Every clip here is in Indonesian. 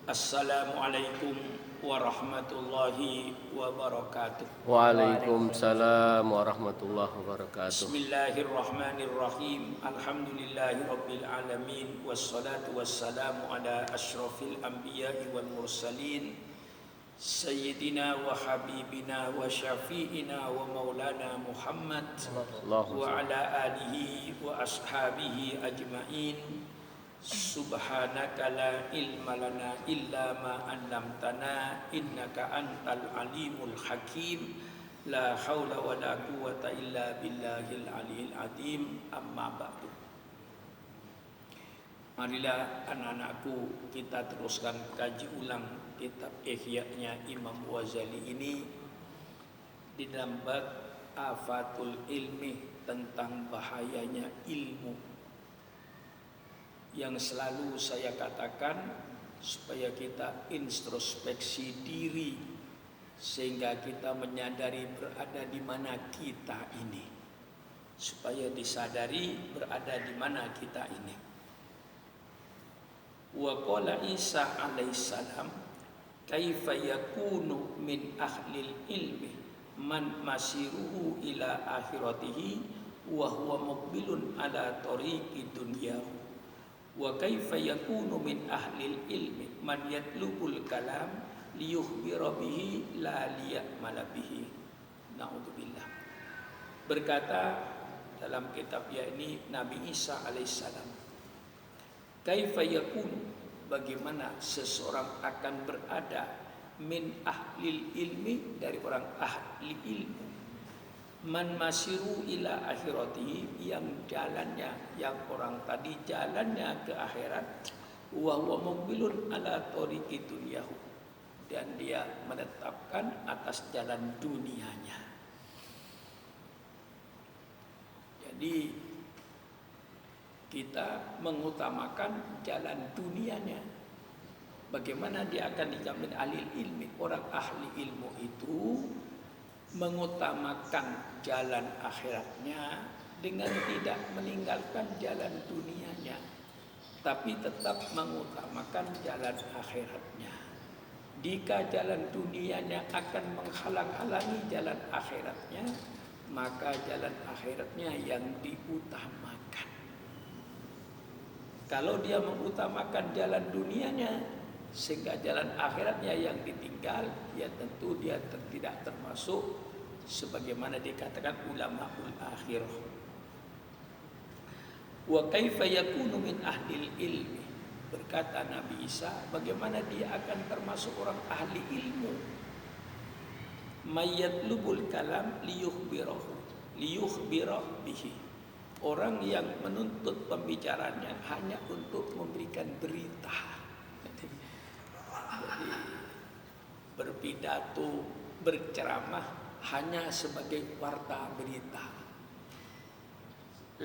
Assalamualaikum warahmatullahi wabarakatuh. Waalaikumsalam warahmatullahi wabarakatuh. Bismillahirrahmanirrahim. Alhamdulillahi rabbil alamin. Wassalatu wassalamu ala ashrafil anbiya'i wal mursalin, Sayyidina wa habibina wa syafi'ina wa maulana Muhammad wa ala alihi wa ashabihi ajma'in. Subhanaka la ilma lana illa ma 'allamtana innaka antal alimul hakim. La haula wa la quwwata illa billahil aliyil azim. Amma ba'du. Marilah anak-anakku, kita teruskan kaji ulang kitab Ihya-nya Imam Ghazali ini di dalam bab afatul ilmi, tentang bahayanya ilmu. Yang selalu saya katakan supaya kita introspeksi diri sehingga kita menyadari berada di mana kita ini, supaya disadari berada di mana kita ini. Wa qala Isa alaihissalam, kaifa yakunu min ahlil ilmi man masiruhu ila akhiratihi wa huwa muqbilun ala tariqi dunyahu. Wa kaifa yakunu min ahlil ilmi man yatlubul kalam liyukhbira bihi la liya'mala bihi. Na'udzubillah. Berkata dalam kitabnya ini Nabi Isa alaihissalam, kaifa yakunu, bagaimana seseorang akan berada min ahlil ilmi, dari orang ahli ilmu, man masiru ila akhiratihi, yang jalannya, yang orang tadi jalannya ke akhirat, wa huwa muqbilun ala tariqi dunyahu, dan dia menetapkan atas jalan dunianya. Jadi kita mengutamakan jalan dunianya. Bagaimana dia akan dijamin ahli ilmi? Orang ahli ilmu itu mengutamakan jalan akhiratnya dengan tidak meninggalkan jalan dunianya, tapi tetap mengutamakan jalan akhiratnya. Jika jalan dunianya akan menghalang-halangi jalan akhiratnya, maka jalan akhiratnya yang diutamakan. Kalau dia mengutamakan jalan dunianya sehingga jalan akhiratnya yang ditinggal, ya tentu dia tidak termasuk sebagaimana dikatakan ulamaul akhirah. Wa kaifa yakunu min ahlil ilmi, berkata Nabi Isa, bagaimana dia akan termasuk orang ahli ilmu? Mayatlubul kalam liyukhbirah bihi, orang yang menuntut pembicaranya hanya untuk memberikan berita. Jadi berpidato, berceramah hanya sebagai warta berita.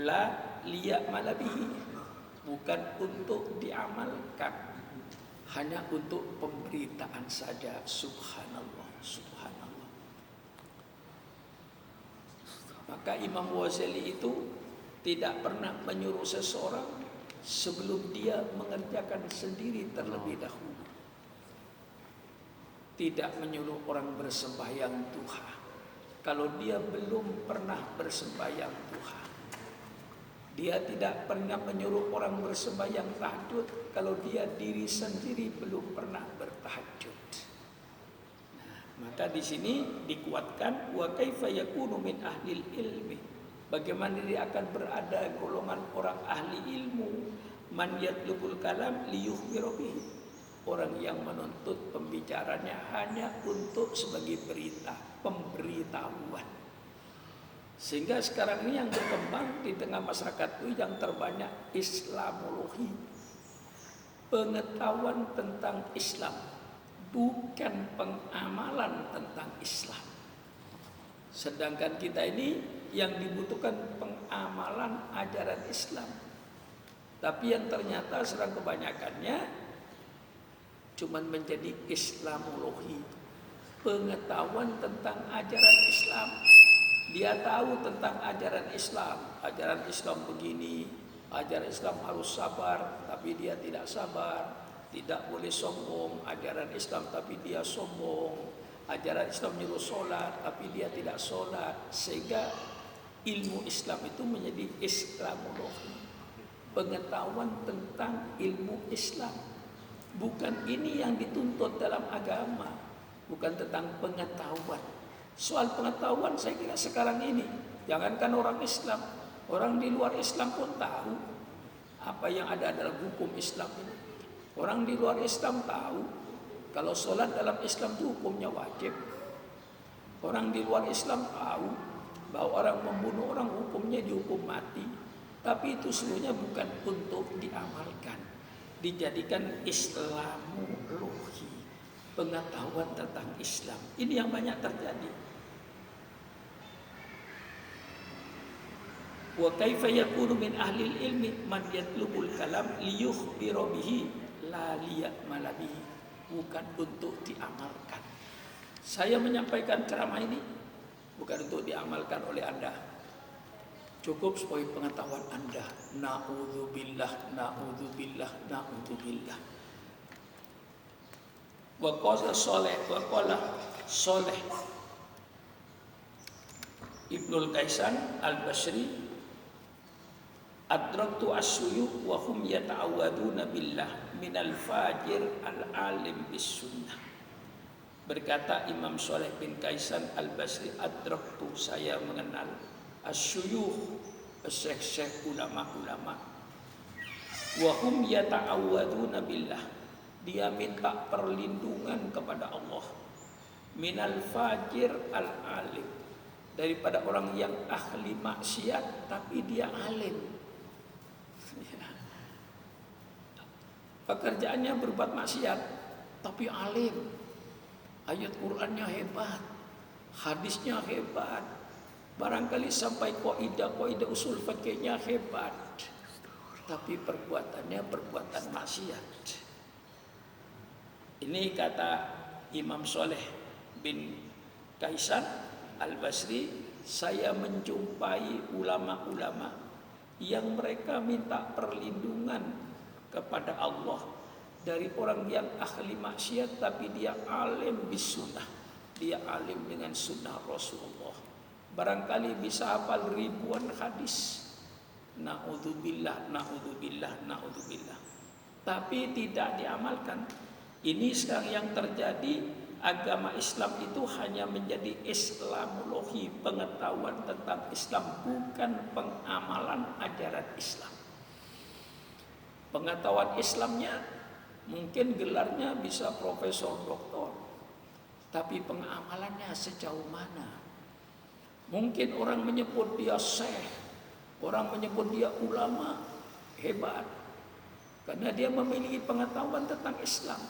La liya'mala bihi, bukan untuk diamalkan, hanya untuk pemberitaan saja. Subhanallah, subhanallah. Maka Imam Ghazali itu tidak pernah menyuruh seseorang sebelum dia mengerjakan sendiri terlebih dahulu. Tidak menyuruh orang bersembahyang duha kalau dia belum pernah bersembahyang duha. Dia tidak pernah menyuruh orang bersembahyang tahajud kalau dia diri sendiri belum pernah bertahajud. Nah, maka di sini dikuatkan wa kaifa yakunu min ahlil ilmi, bagaimana dia akan berada golongan orang ahli ilmu, man yatlubul kalam liyukhbira bihi, orang yang menuntut pembicaranya hanya untuk sebagai berita, pemberitahuan. Sehingga sekarang ini yang berkembang di tengah masyarakat itu yang terbanyak Islamologi, pengetahuan tentang Islam, bukan pengamalan tentang Islam. Sedangkan kita ini yang dibutuhkan pengamalan ajaran Islam. Tapi yang ternyata serang kebanyakannya cuman menjadi Islamologi, pengetahuan tentang ajaran Islam. Dia tahu tentang ajaran Islam begini, ajaran Islam harus sabar, tapi dia tidak sabar. Tidak boleh sombong, ajaran Islam tapi dia sombong. Ajaran Islam nyuruh sholat tapi dia tidak sholat. Sehingga ilmu Islam itu menjadi Islamologi, pengetahuan tentang ilmu Islam. Bukan ini yang dituntut dalam agama, bukan tentang pengetahuan. Soal pengetahuan saya kira sekarang ini, jangankan orang Islam, orang di luar Islam pun tahu apa yang ada dalam hukum Islam ini. Orang di luar Islam tahu kalau sholat dalam Islam itu hukumnya wajib. Orang di luar Islam tahu bahwa orang membunuh orang hukumnya dihukum mati. Tapi itu seluruhnya bukan untuk diamalkan, dijadikan Islamologi, pengetahuan tentang Islam. Ini yang banyak terjadi. Wa kaifa yakunu min ahli ilmi man yatlubul kalam liyukhbira bihi la liya'mala bihi, bukan untuk diamalkan. Saya menyampaikan ceramah ini bukan untuk diamalkan oleh Anda, cukup sebagai pengetahuan Anda. Na'udzubillah, na'udzubillah, na'udzubillah. Wa qala Saleh Ibnul Kaisan Al-Basri, adraktu as-suyuh wa hum yata'awwaduna billah minal fajir al-alim bis sunnah. Berkata Imam Saleh bin Kaisan Al-Basri, adraktu, saya mengenal as-suyuh, syekh-syekh, ulama-ulama, wa hum yata'awwaduna billah, dia minta perlindungan kepada Allah, minal fajir al-alim, daripada orang yang ahli maksiat tapi dia alim. Pekerjaannya berbuat maksiat tapi alim, ayat Qur'annya hebat, hadisnya hebat, barangkali sampai kaidah usul fikihnya hebat, tapi perbuatannya perbuatan maksiat. Ini kata Imam Saleh bin Kaisan Al-Basri, saya menjumpai ulama-ulama yang mereka minta perlindungan kepada Allah dari orang yang ahli maksiat tapi dia alim bis sunnah, dia alim dengan sunnah Rasulullah, barangkali bisa hafal ribuan hadis, na'udzubillah, na'udzubillah, na'udzubillah, tapi tidak diamalkan. Ini sekarang yang terjadi, agama Islam itu hanya menjadi Islamologi, pengetahuan tentang Islam, bukan pengamalan ajaran Islam. Pengetahuan Islamnya mungkin gelarnya bisa profesor, doktor, tapi pengamalannya sejauh mana? Mungkin orang menyebut dia syekh, orang menyebut dia ulama hebat, karena dia memiliki pengetahuan tentang Islam.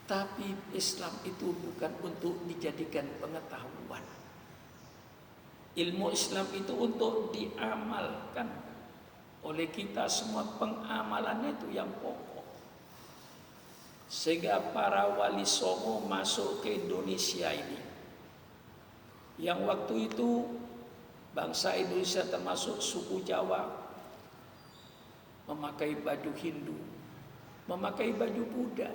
Tapi Islam itu bukan untuk dijadikan pengetahuan. Ilmu Islam itu untuk diamalkan oleh kita semua, pengamalannya itu yang pokok. Sehingga para wali songo masuk ke Indonesia ini, yang waktu itu bangsa Indonesia termasuk suku Jawa memakai baju Hindu, memakai baju Buddha,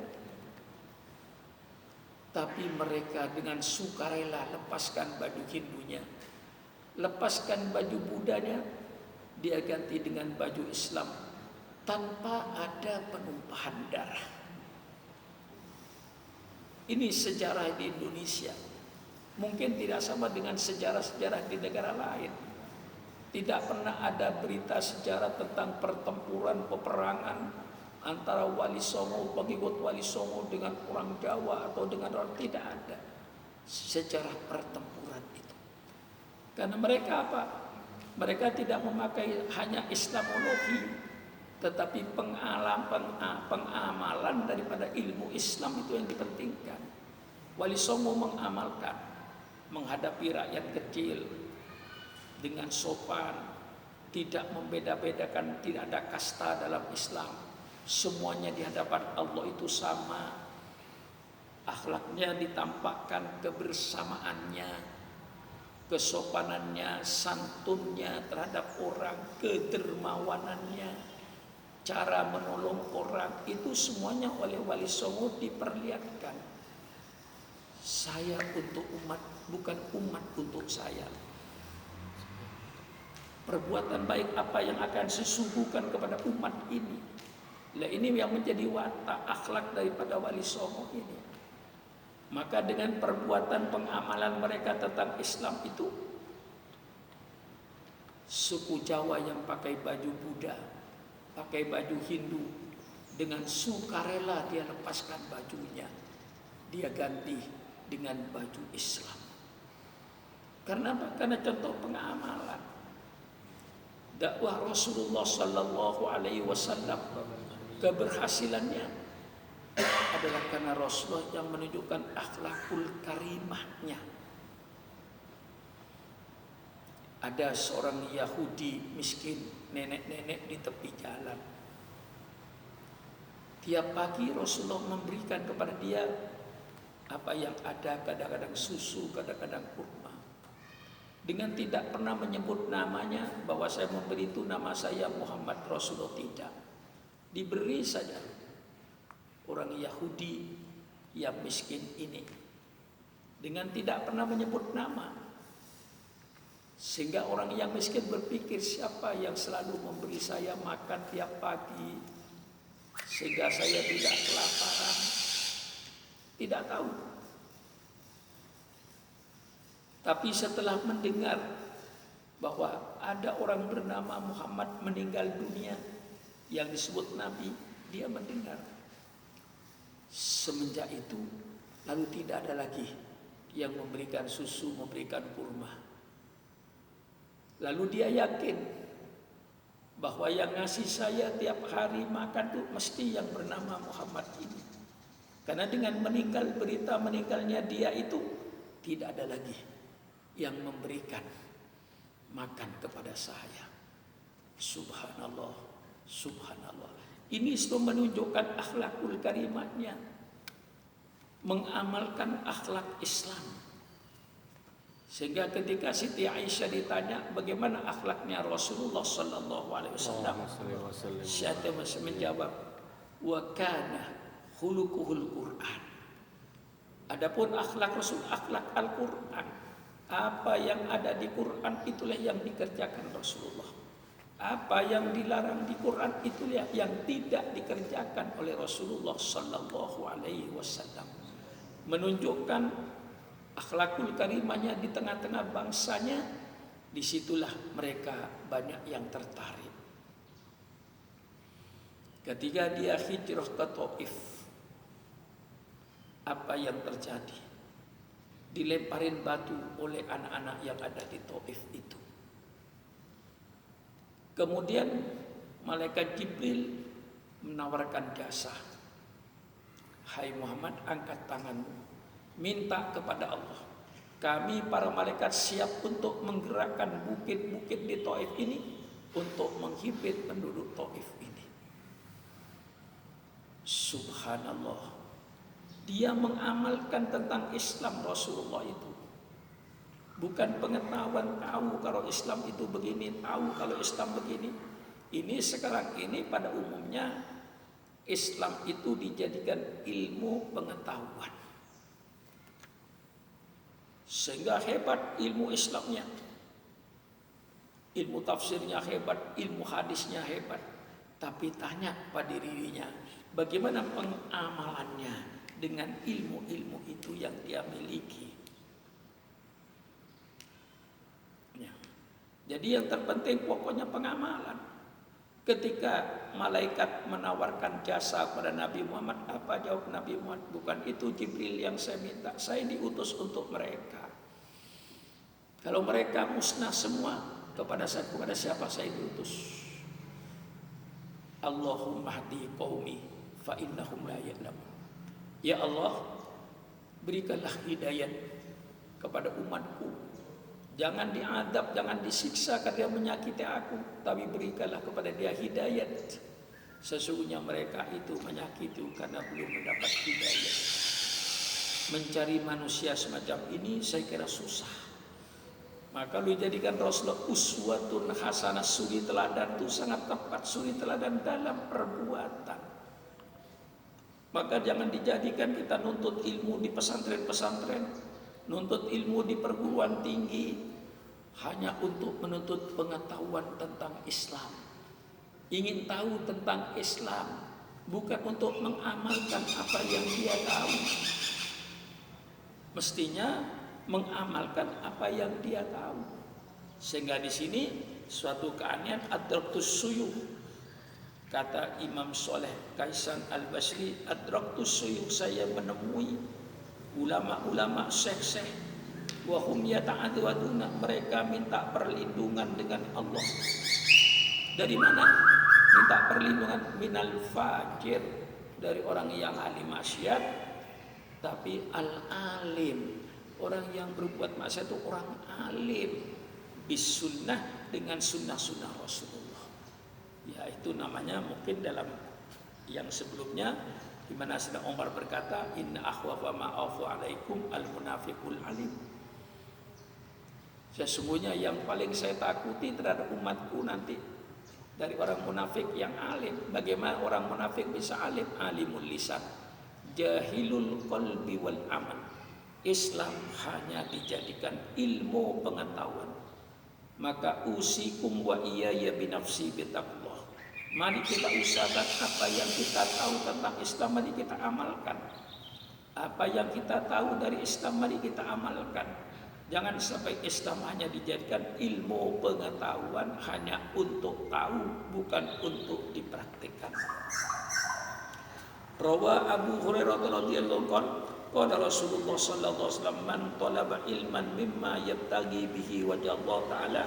tapi mereka dengan sukarela lepaskan baju Hindunya, lepaskan baju Buddhanya, dia ganti dengan baju Islam tanpa ada penumpahan darah. Ini sejarah di Indonesia. Mungkin tidak sama dengan sejarah-sejarah di negara lain. Tidak pernah ada berita sejarah tentang pertempuran, peperangan antara Wali Songo, pengikut Wali Songo dengan orang Jawa atau dengan orang, tidak ada sejarah pertempuran itu. Karena mereka apa? Mereka tidak memakai hanya Islamologi, tetapi pengamalan daripada ilmu Islam itu yang dipentingkan. Wali Songo mengamalkan, menghadapi rakyat kecil dengan sopan, tidak membeda-bedakan, tidak ada kasta dalam Islam. Semuanya di hadapan Allah itu sama. Akhlaknya ditampakkan, kebersamaannya, kesopanannya, santunnya terhadap orang, kedermawanannya. cara menolong orang, itu semuanya oleh Wali Songo diperlihatkan. Saya untuk umat, bukan umat untuk saya. Perbuatan baik apa yang akan sesungguhkan kepada umat ini. Nah, ini yang menjadi watak akhlak daripada Wali Songo ini. Maka dengan perbuatan pengamalan mereka tentang Islam itu, suku Jawa yang pakai baju Buddha, pakai baju Hindu, dengan sukarela dia lepaskan bajunya, dia ganti dengan baju Islam. Karena apa? Karena contoh pengamalan dakwah Rasulullah Sallallahu Alaihi Wasallam, keberhasilannya adalah karena Rasulullah yang menunjukkan akhlakul karimahnya. Ada seorang Yahudi miskin, nenek-nenek di tepi jalan. Tiap pagi Rasulullah memberikan kepada dia apa yang ada, kadang-kadang susu, kadang-kadang kurma. Dengan tidak pernah menyebut namanya, bahwa saya memberi itu nama saya Muhammad, Rasulullah tidak. Diberi saja. Orang Yahudi yang miskin ini dengan tidak pernah menyebut nama, sehingga orang yang miskin berpikir, siapa yang selalu memberi saya makan tiap pagi sehingga saya tidak kelaparan. Tidak tahu. Tapi setelah mendengar bahwa ada orang bernama Muhammad meninggal dunia yang disebut Nabi, dia mendengar. Semenjak itu lalu tidak ada lagi yang memberikan susu, memberikan kurma. Lalu dia yakin bahwa yang ngasih saya tiap hari makan itu mesti yang bernama Muhammad ini. Karena dengan meninggal, berita meninggalnya dia itu, tidak ada lagi yang memberikan makan kepada saya. Subhanallah, subhanallah. Ini sudah menunjukkan akhlakul karimahnya, mengamalkan akhlak Islam. Sehingga ketika Siti Aisyah ditanya bagaimana akhlaknya Rasulullah Sallallahu Alaihi Wasallam, Syaitan menjawab, wa kana khuluquhul Quran. Adapun akhlak Rasul, akhlak Al-Quran. Apa yang ada di Quran itulah yang dikerjakan Rasulullah. Apa yang dilarang di Quran itulah yang tidak dikerjakan oleh Rasulullah Sallallahu Alaihi Wasallam. Menunjukkan akhlakul karimahnya di tengah-tengah bangsanya. Disitulah mereka banyak yang tertarik. Ketika dia hijrah ke Taif, apa yang terjadi? Dilemparin batu oleh anak-anak yang ada di Taif itu. Kemudian malaikat Jibril menawarkan jasa. Hai Muhammad, angkat tanganmu, minta kepada Allah. Kami para malaikat siap untuk menggerakkan bukit-bukit di Taif ini untuk menghibit penduduk Taif ini. Subhanallah. Dia mengamalkan tentang Islam Rasulullah itu. Bukan pengetahuan tahu kalau Islam itu begini, tahu kalau Islam begini. Ini sekarang ini pada umumnya Islam itu dijadikan ilmu pengetahuan. Sehingga hebat ilmu Islamnya. Ilmu tafsirnya hebat, ilmu hadisnya hebat. Tapi tanya pada dirinya, bagaimana pengamalannya dengan ilmu-ilmu itu yang dia miliki. Jadi yang terpenting pokoknya pengamalan. Ketika malaikat menawarkan jasa kepada Nabi Muhammad, apa jawab Nabi Muhammad? Bukan itu Jibril yang saya minta, saya diutus untuk mereka. Kalau mereka musnah semua, kepada siapa saya diutus? Allahumma hdi qaumi fa innahum la ya'lamun. Ya Allah, berikanlah hidayah kepada umatku. Jangan diadab, jangan disiksa karena dia menyakiti aku, tapi berikanlah kepada dia hidayat. Sesungguhnya mereka itu menyakiti karena belum mendapat hidayah. Mencari manusia semacam ini saya kira susah. Maka lu jadikan Rasulullah uswatun hasanah, suri teladan itu sangat tepat, suri teladan dalam perbuatan. Maka jangan dijadikan kita nuntut ilmu di pesantren-pesantren, nuntut ilmu di perguruan tinggi hanya untuk menuntut pengetahuan tentang Islam. Ingin tahu tentang Islam, bukan untuk mengamalkan apa yang dia tahu. Mestinya mengamalkan apa yang dia tahu. Sehingga di sini suatu keanehan adraktus suyuh. Kata Imam Soleh Kaisan Al-Basri, adraktus suyuh, saya menemui ulama-ulama syekh-syekh, wahum yata'adwaduna, mereka minta perlindungan dengan Allah. Dari mana? Minta perlindungan minal fajir, dari orang yang ahli maksiat, tapi al-alim, orang yang berbuat maksiat itu orang alim, bisunnah, dengan sunnah-sunnah Rasulullah. Ya itu namanya mungkin dalam yang sebelumnya di mana Sayyidina Umar berkata, inna akhwafa ma'afu alaikum al-munafiqul alim. Sesungguhnya yang paling saya takuti terhadap umatku nanti dari orang munafik yang alim. Bagaimana orang munafik bisa alim? Alimul lisan, jahilul qalbi wal amal. Islam hanya dijadikan ilmu pengetahuan. Maka usikum wa iyaya binafsi bitaqwa. Mari kita usahakan apa yang kita tahu tentang Islam, mari kita amalkan. Apa yang kita tahu dari Islam, mari kita amalkan. Jangan sampai Islam hanya dijadikan ilmu pengetahuan, hanya untuk tahu, bukan untuk dipraktikkan. Rawa Abu Hurairah radhiyallahu anhu, qala Rasulullah sallallahu alaihi wasallam, man talaba ilman mimma yabtaghi bihi wajha Allah taala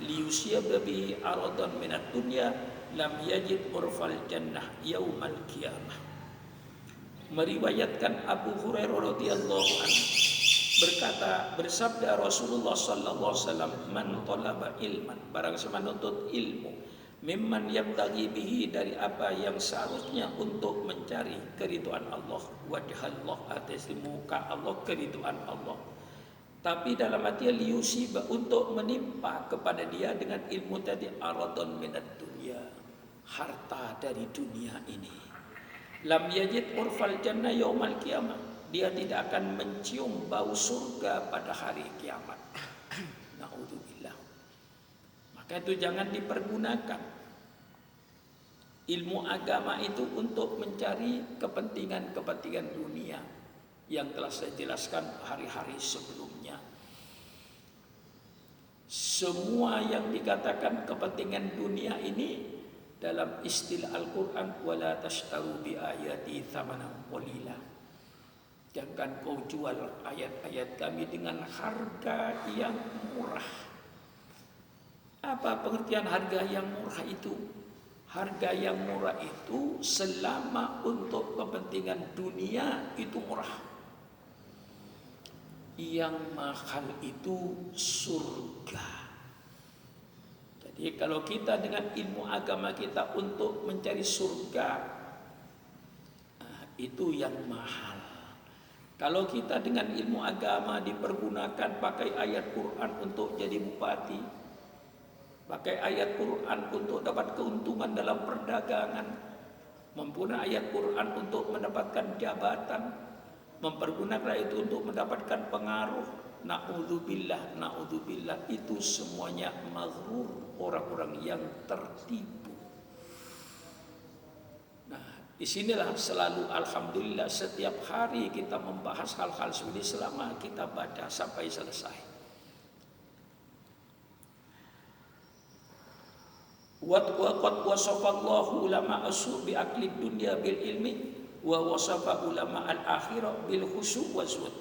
liyusyaba bihi aradan minad dunya lam yajid urfal jannah yaumal qiyamah. Meriwayatkan Abu Hurairah radhiyallahu anhu berkata, bersabda Rasulullah sallallahu alaihi wasallam, man talaba ilman, barang siapa menuntut ilmu, mimman yabtaghi bihi, dari apa yang seharusnya untuk mencari keridhaan Allah, wajhallah, atas muka Allah, keridhaan Allah, tapi dalam arti liyusiba, untuk menimpa kepada dia dengan ilmu tadi aradon minad dunya, harta dari dunia ini, lam yajid urfal jannah yaumal qiyamah, dia tidak akan mencium bau surga pada hari kiamat. Na'udzubillah. Maka itu jangan dipergunakan ilmu agama itu untuk mencari kepentingan-kepentingan dunia yang telah saya jelaskan hari-hari sebelumnya. Semua yang dikatakan kepentingan dunia ini dalam istilah Al-Quran, wala tashtaru bi ayati thamanan qalila. Jangan kau jual ayat-ayat kami dengan harga yang murah. Apa pengertian harga yang murah itu? Harga yang murah itu selama untuk kepentingan dunia itu murah. Yang mahal itu surga. Jadi kalau kita dengan ilmu agama kita untuk mencari surga, itu yang mahal. Kalau kita dengan ilmu agama dipergunakan pakai ayat Quran untuk jadi bupati, pakai ayat Quran untuk dapat keuntungan dalam perdagangan, mempunyai ayat Quran untuk mendapatkan jabatan, mempergunakan itu untuk mendapatkan pengaruh, na'udzubillah, na'udzubillah, itu semuanya maghrur, orang-orang yang tertipu. Disinilah selalu alhamdulillah setiap hari kita membahas hal-hal seperti selama kita baca sampai selesai. Wa qad wasafallahu ulama asu bi akli dunya bil ilmi wa wasafa ulama al akhirah bil khusyu' wa zuhud.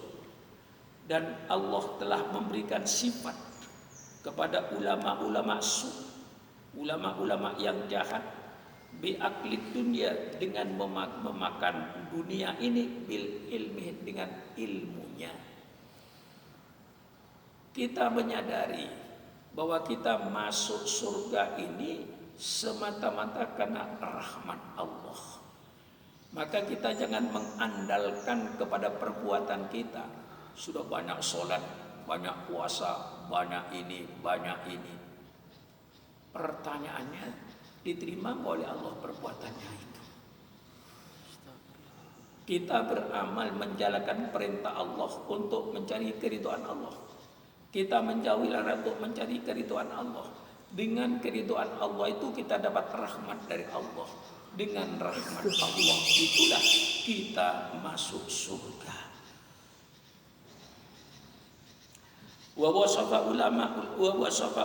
Dan Allah telah memberikan sifat kepada ulama-ulama su, ulama-ulama yang jahat, biaklid dunia, dengan memakan dunia ini, bil ilmi, dengan ilmunya. Kita menyadari bahwa kita masuk surga ini semata-mata karena rahmat Allah. Maka kita jangan mengandalkan kepada perbuatan kita. Sudah banyak sholat, banyak puasa, banyak ini, banyak ini. Pertanyaannya, diterima oleh Allah perbuatannya itu? Kita beramal menjalankan perintah Allah untuk mencari keridhaan Allah. Kita menjauhi larangan untuk mencari keridhaan Allah. Dengan keridhaan Allah itu kita dapat rahmat dari Allah. Dengan rahmat Allah itulah kita masuk surga. Wa wasafa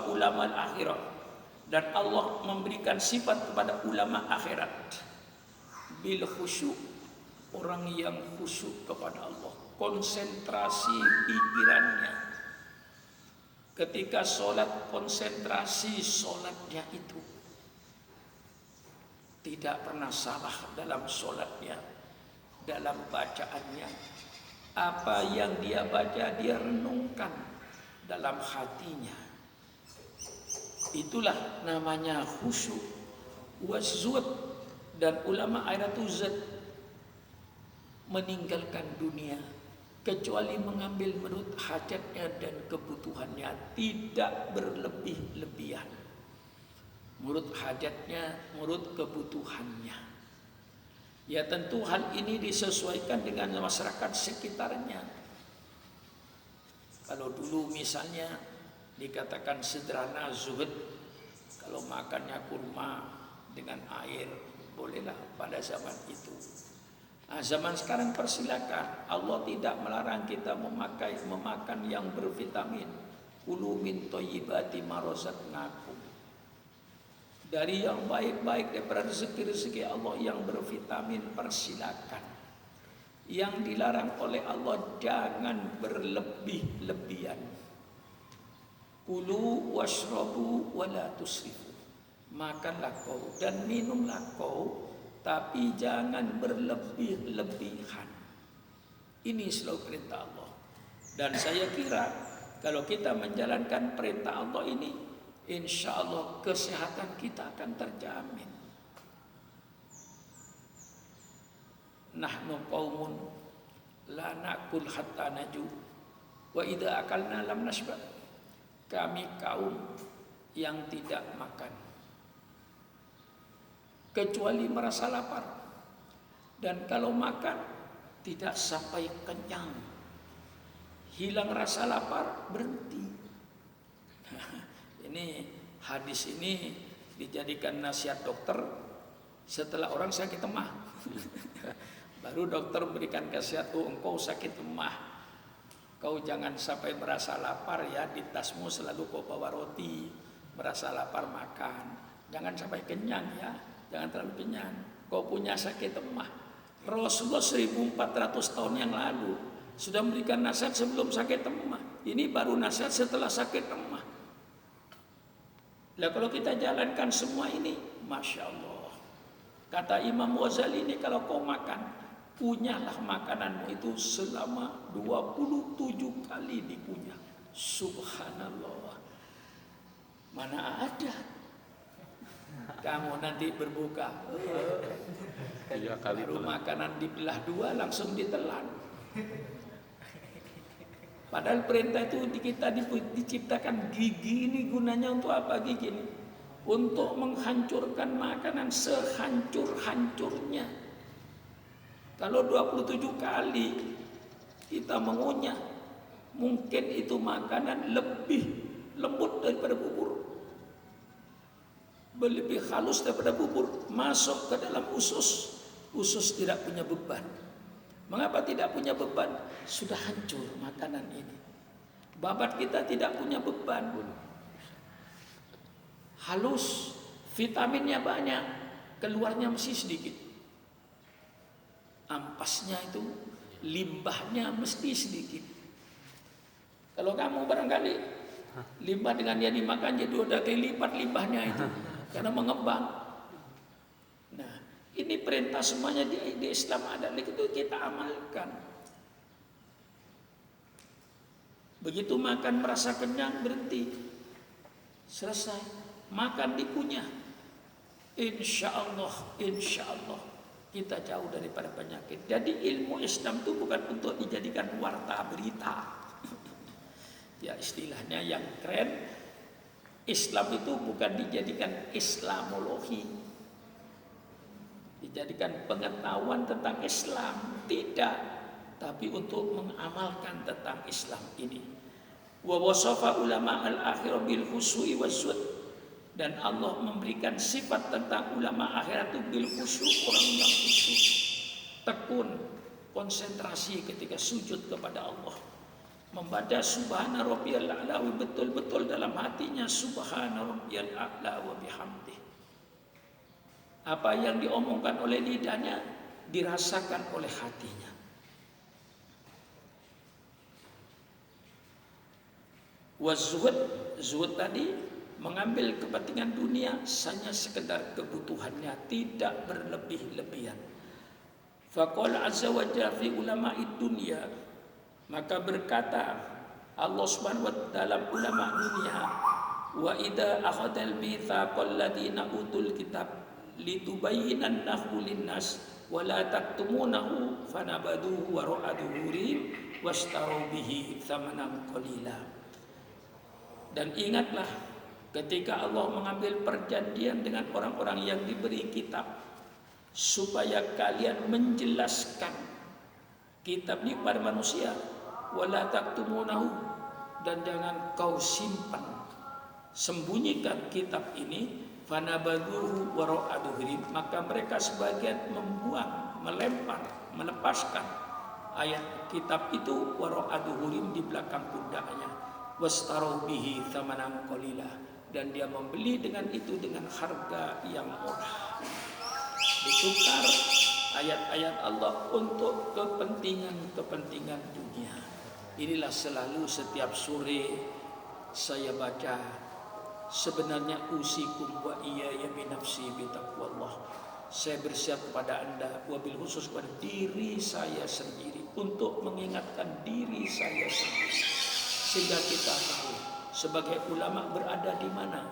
ulama al-akhirah, dan Allah memberikan sifat kepada ulama akhirat bil khusyuk, orang yang khusyuk kepada Allah, konsentrasi pikirannya ketika sholat, konsentrasi sholatnya itu tidak pernah salah dalam sholatnya, dalam bacaannya. Apa yang dia baca dia renungkan dalam hatinya. Itulah namanya khusyuk wazud. Dan ulama airatuzad meninggalkan dunia kecuali mengambil menurut hajatnya dan kebutuhannya, tidak berlebih-lebihan. Menurut hajatnya, menurut kebutuhannya. Ya tentu hal ini disesuaikan dengan masyarakat sekitarnya. Kalau dulu misalnya dikatakan sederhana zuhud, kalau makannya kurma dengan air, bolehlah pada zaman itu. Nah, zaman sekarang persilakan. Allah tidak melarang kita memakan yang bervitamin. Kulu min thayyibati ma razaqnakum. Dari yang baik-baik daripada rezeki-rezeki Allah yang bervitamin, persilakan. Yang dilarang oleh Allah, jangan berlebih-lebihan. Kulu washrabu wala tusrifu. Makanlah kau dan minumlah kau, tapi jangan berlebih-lebihan. Ini selalu perintah Allah. Dan saya kira kalau kita menjalankan perintah Allah ini, insya Allah kesehatan kita akan terjamin. Nahnu qaumun la na'kul hatta naju wa idza akalna lam nashba. Kami kaum yang tidak makan kecuali merasa lapar, dan kalau makan tidak sampai kenyang. Hilang rasa lapar, berhenti. Ini hadis ini dijadikan nasihat dokter setelah orang sakit emah. Baru dokter berikan nasihat, oh engkau sakit emah, kau jangan sampai merasa lapar ya, di tasmu selalu kau bawa roti, merasa lapar makan, jangan sampai kenyang ya, jangan terlalu kenyang. Kau punya sakit emah. Rasulullah 1400 tahun yang lalu sudah memberikan nasihat sebelum sakit emah. Ini baru nasihat setelah sakit emah. Lah kalau kita jalankan semua ini, Masya Allah. Kata Imam Ghazali ini, kalau kau makan, punyalah makananmu itu selama 27 kali dikunyah. Subhanallah. Mana ada kamu nanti berbuka, baru makanan dibelah dua langsung ditelan. Padahal perintah itu kita diciptakan gigi ini gunanya untuk apa gigi ini? Untuk menghancurkan makanan sehancur-hancurnya. Kalau 27 kali kita mengunyah, mungkin itu makanan lebih lembut daripada bubur, lebih halus daripada bubur, masuk ke dalam usus. Usus tidak punya beban. Mengapa tidak punya beban? Sudah hancur makanan ini. Babat kita tidak punya beban, halus, vitaminnya banyak, keluarnya masih sedikit. Ampasnya itu, limbahnya mesti sedikit. Kalau kamu barangkali limbah dengan yang dimakan jadi 2 kali lipat limbahnya itu, karena mengembang. Nah, ini perintah semuanya di Islam ada, itu kita amalkan. Begitu makan merasa kenyang, berhenti, selesai. Makan dikunyah, insya Allah kita jauh daripada penyakit. Jadi ilmu Islam itu bukan untuk dijadikan warta berita. Ya istilahnya yang keren, Islam itu bukan dijadikan Islamologi, dijadikan pengetahuan tentang Islam, tidak, tapi untuk mengamalkan tentang Islam ini. Wa wasafa ulama al-akhirah bil khushu'i wazzud, dan Allah memberikan sifat tentang ulama akhirat itu bil khusyu', orang yang khusyuk, tekun, konsentrasi ketika sujud kepada Allah, membaca subhana rabbiyal a'la, betul-betul dalam hatinya subhana rabbiyal a'la wa bihamdih. Apa yang diomongkan oleh lidahnya dirasakan oleh hatinya. Wazuhud, zuhud tadi mengambil kepentingan dunia hanya sekedar kebutuhannya, tidak berlebih-lebihan. Faqala azza wa jalla fi ulama'id dunya, maka berkata Allah Subhanahu wa taala ulama dunia, wa idza akhadal mitsaqal ladina utul kitab litubayyinannahu linnas wa la taktumunahu fanabaduhu wara'a dhuhurihim washtaru bihi thamanan qalila. Dan ingatlah ketika Allah mengambil perjanjian dengan orang-orang yang diberi kitab supaya kalian menjelaskan kitab ini kepada manusia, wala taktumunahu, dan jangan kau simpan, sembunyikan kitab ini, fanabadhuhu wara'a dhuhurihim, maka mereka sebagian membuang, melempar, melepaskan ayat kitab itu wara'a dhuhurihim, di belakang pundaknya, washtaru bihi thamanan qalila, dan dia membeli dengan itu dengan harga yang murah. Ditukar ayat-ayat Allah untuk kepentingan dunia. Inilah selalu setiap sore saya baca, sebenarnya usikum wa iyaya binafsi bitaqwallah. Saya bersiap kepada Anda, wabil khusus kepada diri saya sendiri, untuk mengingatkan diri saya sendiri, sehingga kita tahu sebagai ulama berada di mana,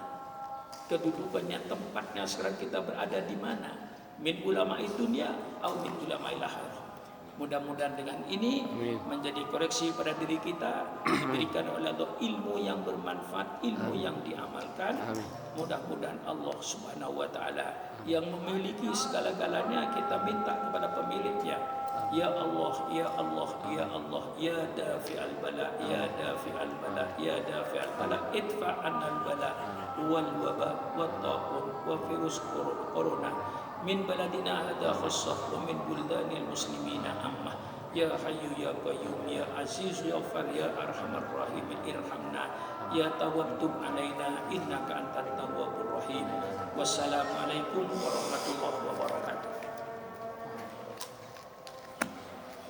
kedudukannya, tempatnya sekarang kita berada di mana, min ulama dunia atau min ulama akhirah. Mudah-mudahan dengan ini menjadi koreksi pada diri kita, diberikan oleh Allah ilmu yang bermanfaat, ilmu yang diamalkan. Mudah-mudahan Allah Subhanahu wa taala yang memiliki segala-galanya, kita minta kepada pemiliknya, ya Allah, ya Allah, ya Allah, ya dafi'al bala, ya dafi'al bala, ya dafi'al bala, idfa' annal bala wal waba wa ta'un wa virus corona min baladina hadha khassah wa min buldanil muslimina ammah, ya hayyu ya qayyum ya aziz ya ghafar ya arhamar rahimin irhamna ya tawaddum alaina innaka antat tawwabur rahim. Wassalamualaikum warahmatullahi wabarakatuh.